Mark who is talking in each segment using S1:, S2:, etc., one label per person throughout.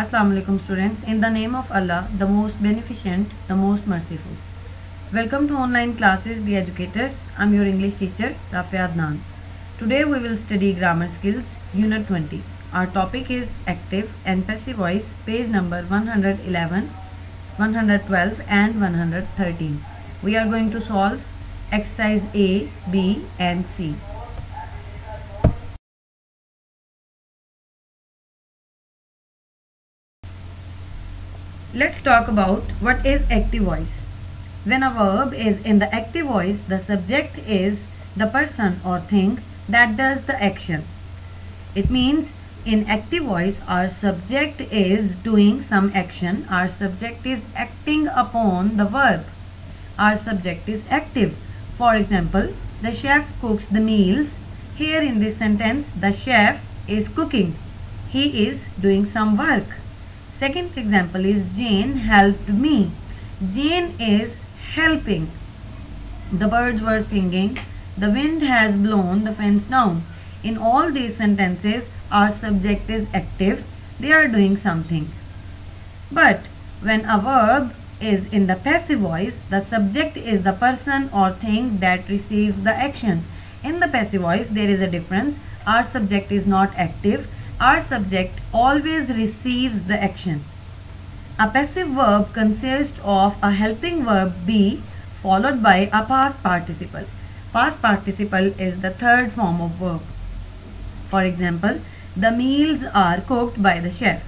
S1: Assalamu alaikum students. In the name of Allah, the most beneficent, the most merciful. Welcome to online classes, the educators. I'm your English teacher, Rafia Adnan. Today we will study grammar skills, unit 20. Our topic is active and passive voice, page number 111, 112 and 113. We are going to solve exercise A, B and C. Let's talk about what is active voice. When a verb is in the active voice, the subject is the person or thing that does the action. It means in active voice, our subject is doing some action. Our subject is acting upon the verb. Our subject is active. For example, the chef cooks the meals. Here in this sentence, the chef is cooking. He is doing some work. Second example is Jane helped me. Jane is helping. The birds were singing. The wind has blown the fence down. In all these sentences, our subject is active. They are doing something. But when a verb is in the passive voice, the subject is the person or thing that receives the action. In the passive voice, there is a difference. Our subject is not active. Our subject always receives the action. A passive verb consists of a helping verb be followed by a past participle. Past participle is the third form of verb. For example, the meals are cooked by the chef.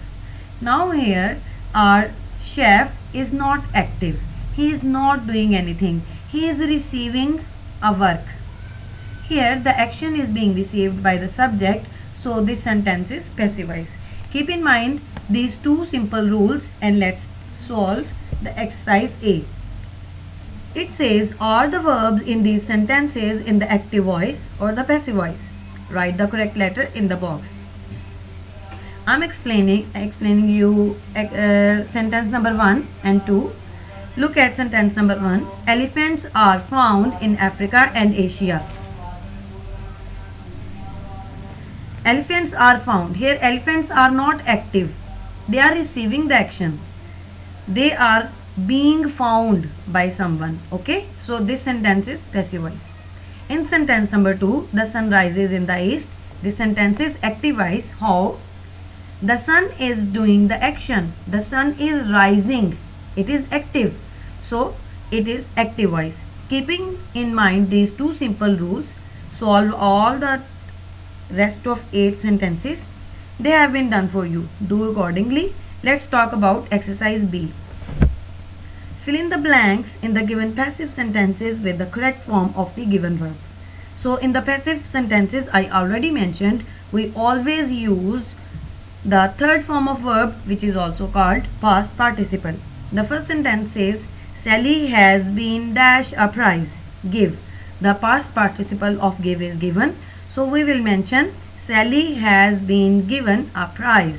S1: Now here our chef is not active. He is not doing anything. He is receiving a work. Here the action is being received by the subject, so this sentence is passive voice. Keep in mind these two simple rules and let's solve the exercise A. It says, are the verbs in these sentences in the active voice or the passive voice? Write the correct letter in the box. I'm explaining you sentence number 1 and 2. Look at sentence number 1. Elephants are found in Africa and Asia. Elephants are found. Here elephants are not active. They are receiving the action. They are being found by someone. Okay. So this sentence is passive voice. In sentence number 2, the sun rises in the east. This sentence is active voice. How? The sun is doing the action. The sun is rising. It is active. So it is active voice. Keeping in mind these two simple rules, solve all the rest of 8 sentences. They have been done for you. Do accordingly. Let's talk about exercise B. Fill in the blanks in the given passive sentences with the correct form of the given verb. So in the passive sentences I already mentioned, we always use the third form of verb, which is also called past participle. The first sentence says, Sally has been dash a prize. Give. The past participle of give is given. So we will mention Sally has been given a prize.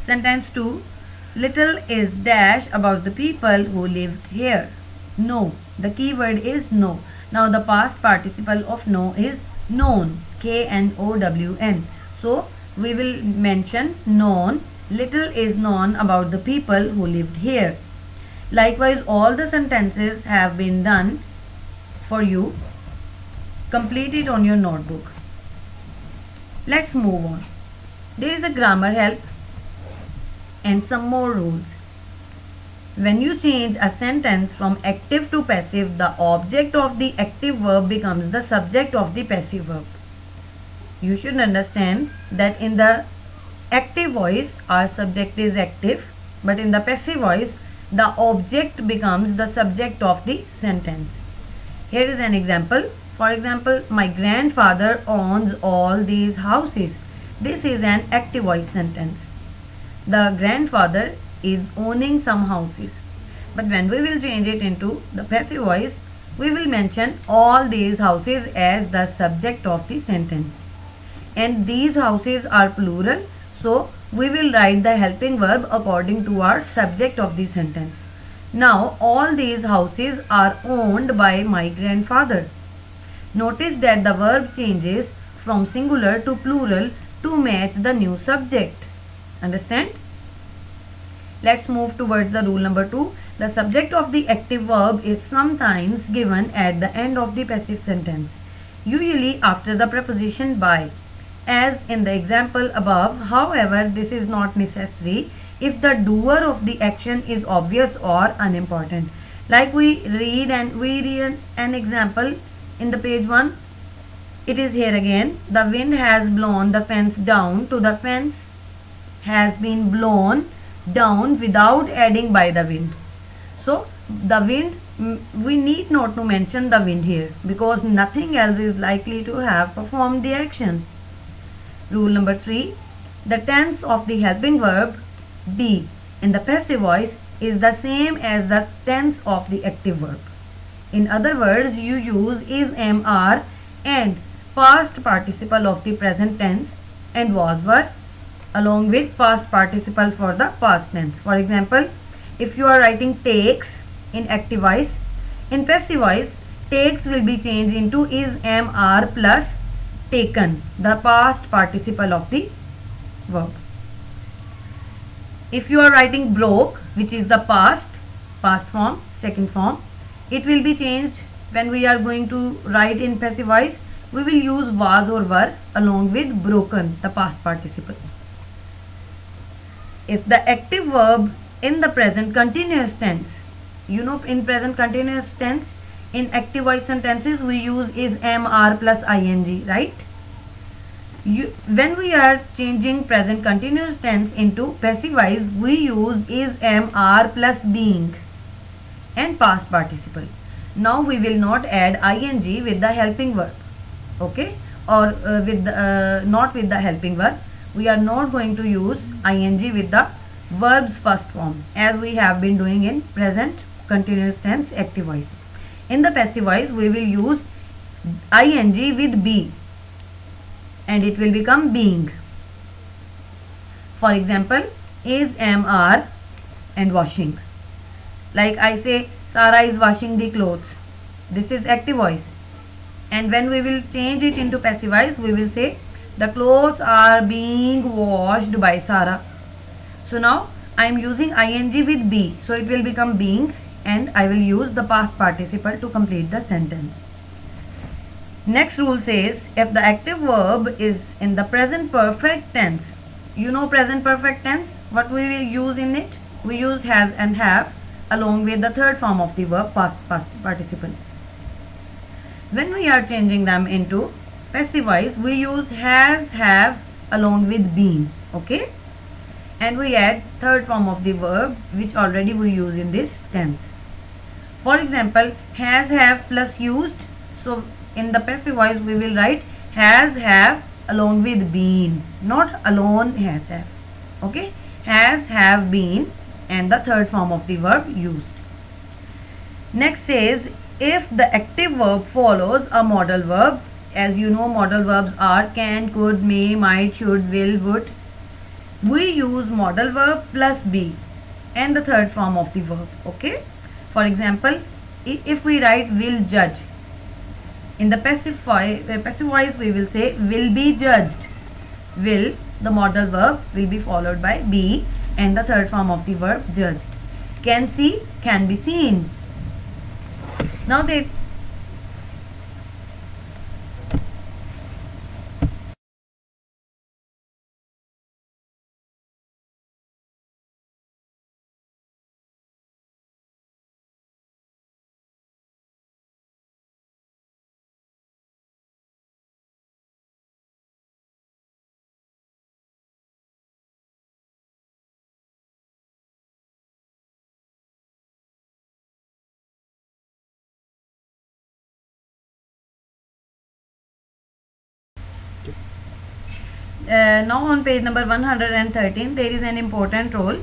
S1: Sentence 2. Little is dash about the people who lived here. Know. The key word is know. Now the past participle of know is known. K-N-O-W-N. So we will mention known. Little is known about the people who lived here. Likewise, all the sentences have been done for you. Complete it on your notebook. Let's move on. There is a grammar help and some more rules. When you change a sentence from active to passive, the object of the active verb becomes the subject of the passive verb. You should understand that in the active voice, our subject is active, but in the passive voice, the object becomes the subject of the sentence. Here is an example. For example, my grandfather owns all these houses. This is an active voice sentence. The grandfather is owning some houses. But when we will change it into the passive voice, we will mention all these houses as the subject of the sentence. And these houses are plural, so we will write the helping verb according to our subject of the sentence. Now, all these houses are owned by my grandfather. Notice that the verb changes from singular to plural to match the new subject. Understand? Let's move towards the rule number 2. The subject of the active verb is sometimes given at the end of the passive sentence, usually after the preposition by, as in the example above. However, this is not necessary if the doer of the action is obvious or unimportant. Like we read an example in the page 1. It is here again. The wind has blown the fence down. To the fence has been blown down without adding by the wind. So the wind, we need not to mention the wind here because nothing else is likely to have performed the action. Rule number 3. The tense of the helping verb be in the passive voice is the same as the tense of the active verb. In other words, you use is, am, are and past participle of the present tense and was, were along with past participle for the past tense. For example, if you are writing takes in active voice, in passive voice, takes will be changed into is, am, are plus taken, the past participle of the verb. If you are writing broke, which is the past form, second form, it will be changed when we are going to write in passive voice. We will use was or were along with broken, the past participle. If the active verb in the present continuous tense, you know, in present continuous tense, in active voice sentences we use is, am, are plus ing, right? When we are changing present continuous tense into passive voice, we use is, am, are plus being and past participle. Now we will not add ing with the helping verb, okay, or not with the helping verb. We are not going to use ing with the verb's first form as we have been doing in present continuous tense active voice. In the passive voice, we will use ing with be and it will become being. For example, is, am, are and washing. Like I say, Sara is washing the clothes. This is active voice. And when we will change it into passive voice, we will say the clothes are being washed by Sara. So now I am using ing with be. So it will become being and I will use the past participle to complete the sentence. Next rule says, if the active verb is in the present perfect tense, you know present perfect tense, what we will use in it? We use has and have along with the third form of the verb, past participle. When we are changing them into passive voice, we use has, have along with been, okay? And we add third form of the verb which already we use in this tense. For example, has, have plus used. So in the passive voice we will write has, have along with been, not alone has, have, okay? Has, have, been and the third form of the verb used. Next says, if the active verb follows a modal verb, as you know modal verbs are can, could, may, might, should, will, would. we use modal verb plus be and the third form of the verb. Okay. For example, if we write will judge, in the passive voice we will say will be judged. Will, the modal verb, will be followed by be and the third form of the verb judged. Can see, can be seen. Now they now on page number 113 there is an important rule.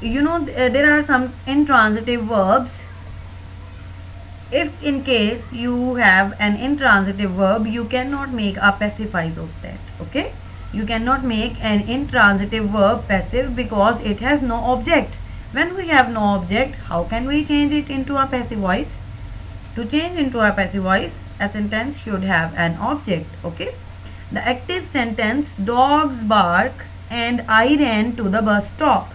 S1: You know, there are some intransitive verbs. If in case you have an intransitive verb, you cannot make a passive voice of that. Okay, you cannot make an intransitive verb passive because it has no object. When we have no object, how can we change it into a passive voice? To change into a passive voice, a sentence should have an object. Okay, the active sentence, dogs bark and I ran to the bus stop,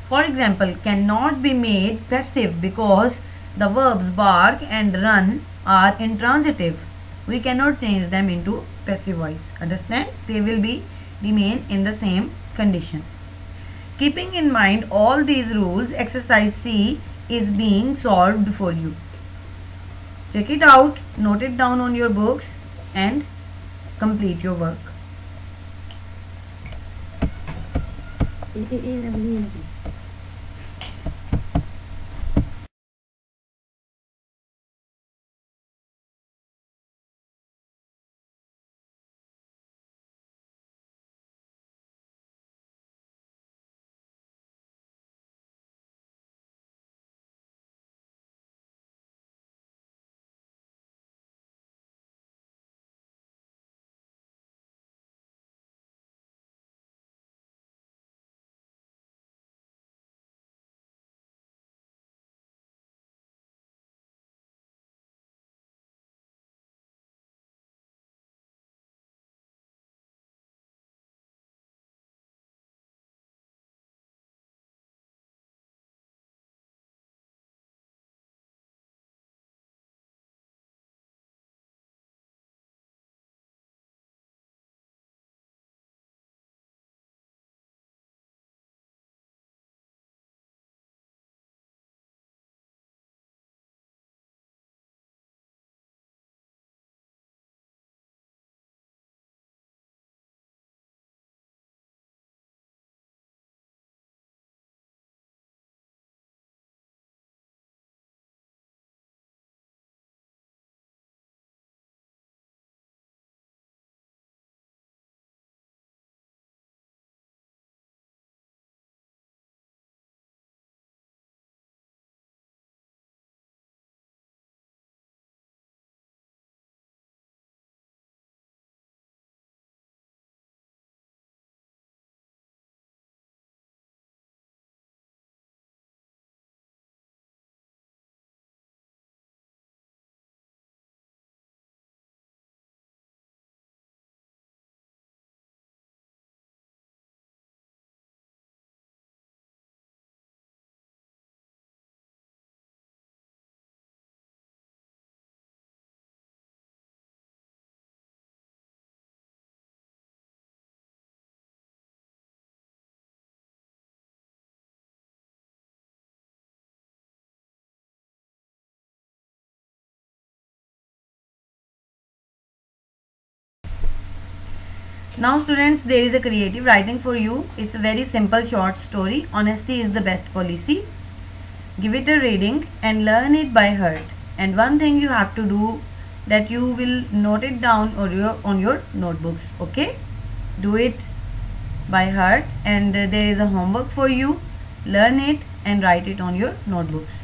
S1: for example, cannot be made passive because the verbs bark and run are intransitive. We cannot change them into passive voice. Understand? They will remain in the same condition. Keeping in mind all these rules, exercise C is being solved for you. Check it out, note it down on your books and complete your work. Now students, there is a creative writing for you. It's a very simple short story. Honesty is the best policy. Give it a reading and learn it by heart. And one thing you have to do, that you will note it down on your notebooks. Okay? Do it by heart, and there is a homework for you. Learn it and write it on your notebooks.